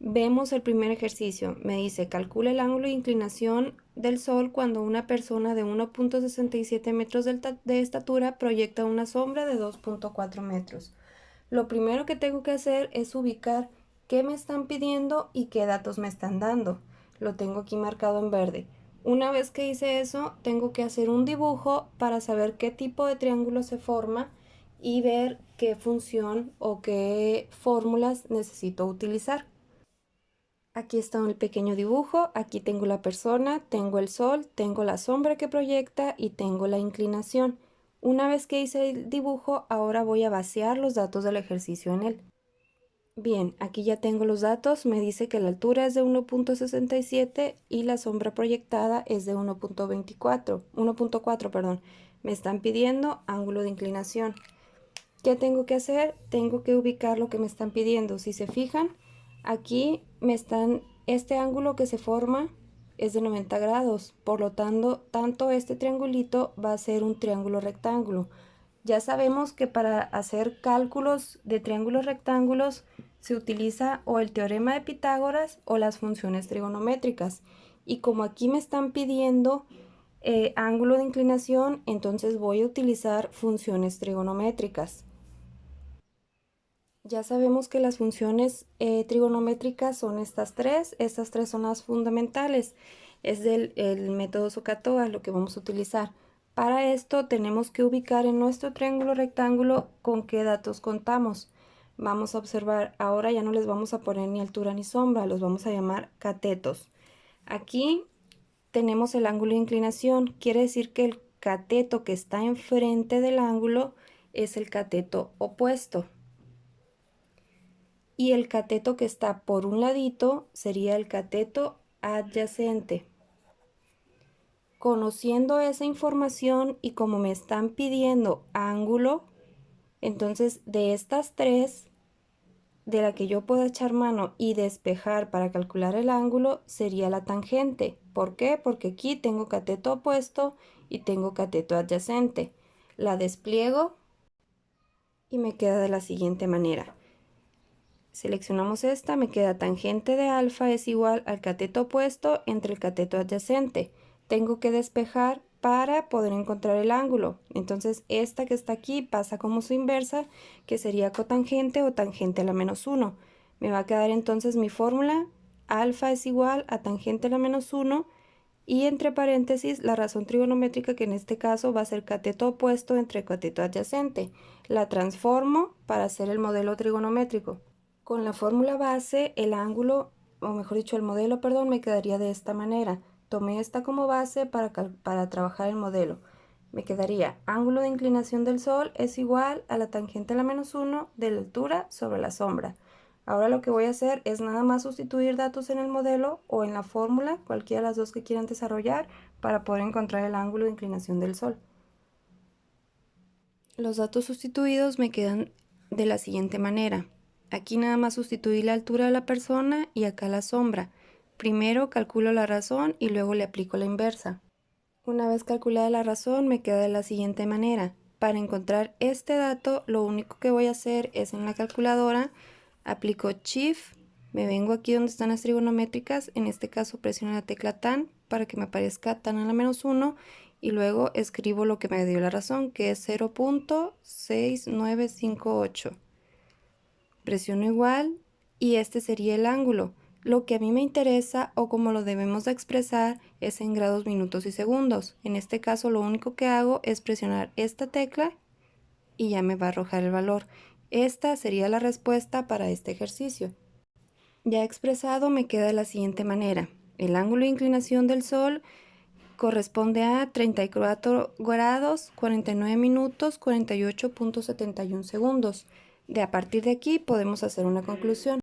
Vemos el primer ejercicio. Me dice, calcula el ángulo de inclinación del Sol cuando una persona de 1,67 metros de estatura proyecta una sombra de 2,4 metros. Lo primero que tengo que hacer es ubicar qué me están pidiendo y qué datos me están dando. Lo tengo aquí marcado en verde. Una vez que hice eso, tengo que hacer un dibujo para saber qué tipo de triángulo se forma y ver qué función o qué fórmulas necesito utilizar. Aquí está el pequeño dibujo, aquí tengo la persona, tengo el sol, tengo la sombra que proyecta y tengo la inclinación. Una vez que hice el dibujo, ahora voy a vaciar los datos del ejercicio en él. Bien, aquí ya tengo los datos, me dice que la altura es de 1,67 y la sombra proyectada es de 1,4, perdón. Me están pidiendo ángulo de inclinación. ¿Qué tengo que hacer? Tengo que ubicar lo que me están pidiendo. Si se fijan, aquí este ángulo que se forma es de 90 grados, por lo tanto este triangulito va a ser un triángulo rectángulo. Ya sabemos que para hacer cálculos de triángulos rectángulos se utiliza o el teorema de Pitágoras o las funciones trigonométricas. Y como aquí me están pidiendo ángulo de inclinación, entonces voy a utilizar funciones trigonométricas. Ya sabemos que las funciones trigonométricas son estas tres son las fundamentales. Es el método SOHCAHTOA lo que vamos a utilizar. Para esto tenemos que ubicar en nuestro triángulo rectángulo con qué datos contamos. Vamos a observar, ahora ya no les vamos a poner ni altura ni sombra, los vamos a llamar catetos. Aquí tenemos el ángulo de inclinación, quiere decir que el cateto que está enfrente del ángulo es el cateto opuesto. Y el cateto que está por un ladito sería el cateto adyacente. Conociendo esa información y como me están pidiendo ángulo, entonces de estas tres, de la que yo puedo echar mano y despejar para calcular el ángulo, sería la tangente. ¿Por qué? Porque aquí tengo cateto opuesto y tengo cateto adyacente. La despliego y me queda de la siguiente manera. Seleccionamos esta, me queda tangente de alfa es igual al cateto opuesto entre el cateto adyacente. Tengo que despejar para poder encontrar el ángulo. Entonces esta que está aquí pasa como su inversa, que sería cotangente o tangente a la menos 1. Me va a quedar entonces mi fórmula, alfa es igual a tangente a la menos 1 y entre paréntesis la razón trigonométrica, que en este caso va a ser cateto opuesto entre cateto adyacente. La transformo para hacer el modelo trigonométrico. Con la fórmula base, el ángulo, o mejor dicho, el modelo, perdón, me quedaría de esta manera. Tomé esta como base para trabajar el modelo. Me quedaría ángulo de inclinación del Sol es igual a la tangente a la menos 1 de la altura sobre la sombra. Ahora lo que voy a hacer es nada más sustituir datos en el modelo o en la fórmula, cualquiera de las dos que quieran desarrollar, para poder encontrar el ángulo de inclinación del Sol. Los datos sustituidos me quedan de la siguiente manera. Aquí nada más sustituí la altura de la persona y acá la sombra. Primero calculo la razón y luego le aplico la inversa. Una vez calculada la razón me queda de la siguiente manera. Para encontrar este dato, lo único que voy a hacer es en la calculadora, aplico Shift, me vengo aquí donde están las trigonométricas, en este caso presiono la tecla tan para que me aparezca tan a la menos 1 y luego escribo lo que me dio la razón, que es 0,6958. Presiono igual y este sería el ángulo. Lo que a mí me interesa o como lo debemos de expresar es en grados, minutos y segundos. En este caso lo único que hago es presionar esta tecla y ya me va a arrojar el valor. Esta sería la respuesta para este ejercicio. Ya expresado me queda de la siguiente manera. El ángulo de inclinación del Sol corresponde a 34 grados, 49 minutos, 48,71 segundos. A partir de aquí podemos hacer una conclusión.